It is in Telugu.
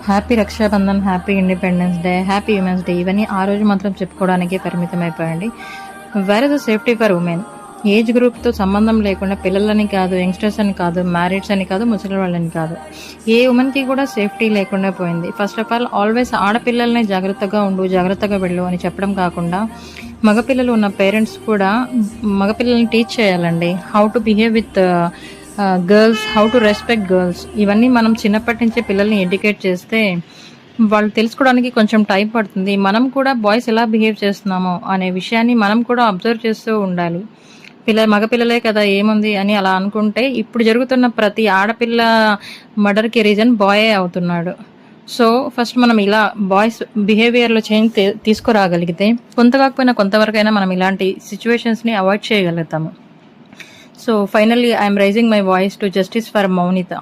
Happy Rakshabandhan, happy independence day, happy women's day ఇవన్నీ ఆ రోజు మాత్రం చెప్పుకోవడానికి పరిమితం అయిపోయండి. Where is the safety for women? Age గ్రూప్తో సంబంధం లేకుండా పిల్లలని కాదు, యంగ్స్టర్స్ అని కాదు, మ్యారీడ్స్ అని కాదు, ముసలి వాళ్ళని కాదు, ఏ ఉమెన్కి కూడా సేఫ్టీ లేకుండా పోయింది. ఫస్ట్ ఆఫ్ ఆల్ ఆల్వేస్ ఆడపిల్లల్ని జాగ్రత్తగా ఉండు, జాగ్రత్తగా వెళ్ళు అని చెప్పడం కాకుండా మగపిల్లలు ఉన్న పేరెంట్స్ కూడా మగపిల్లల్ని టీచ్ చేయాలండి. How to behave with girls, how to respect girls. ఇవన్నీ మనం చిన్నప్పటి నుంచే పిల్లల్ని ఎడ్యుకేట్ చేస్తే వాళ్ళు తెలుసుకోవడానికి కొంచెం టైం పడుతుంది. మనం కూడా బాయ్స్ ఎలా బిహేవ్ చేస్తున్నామో అనే విషయాన్ని మనం కూడా అబ్జర్వ్ చేస్తూ ఉండాలి. మగపిల్లలే కదా ఏముంది అని అలా అనుకుంటే ఇప్పుడు జరుగుతున్న ప్రతి ఆడపిల్ల మర్డర్కి రీజన్ బాయే అవుతున్నాడు. సో ఫస్ట్ మనం ఇలా బాయ్స్ బిహేవియర్లో చేంజ్ తీసుకురాగలిగితే కొంత కాకపోయినా కొంతవరకైనా మనం ఇలాంటి సిచ్యువేషన్స్ని అవాయిడ్ చేయగలుగుతాము. So finally I'm raising my voice to justice for Mounitha.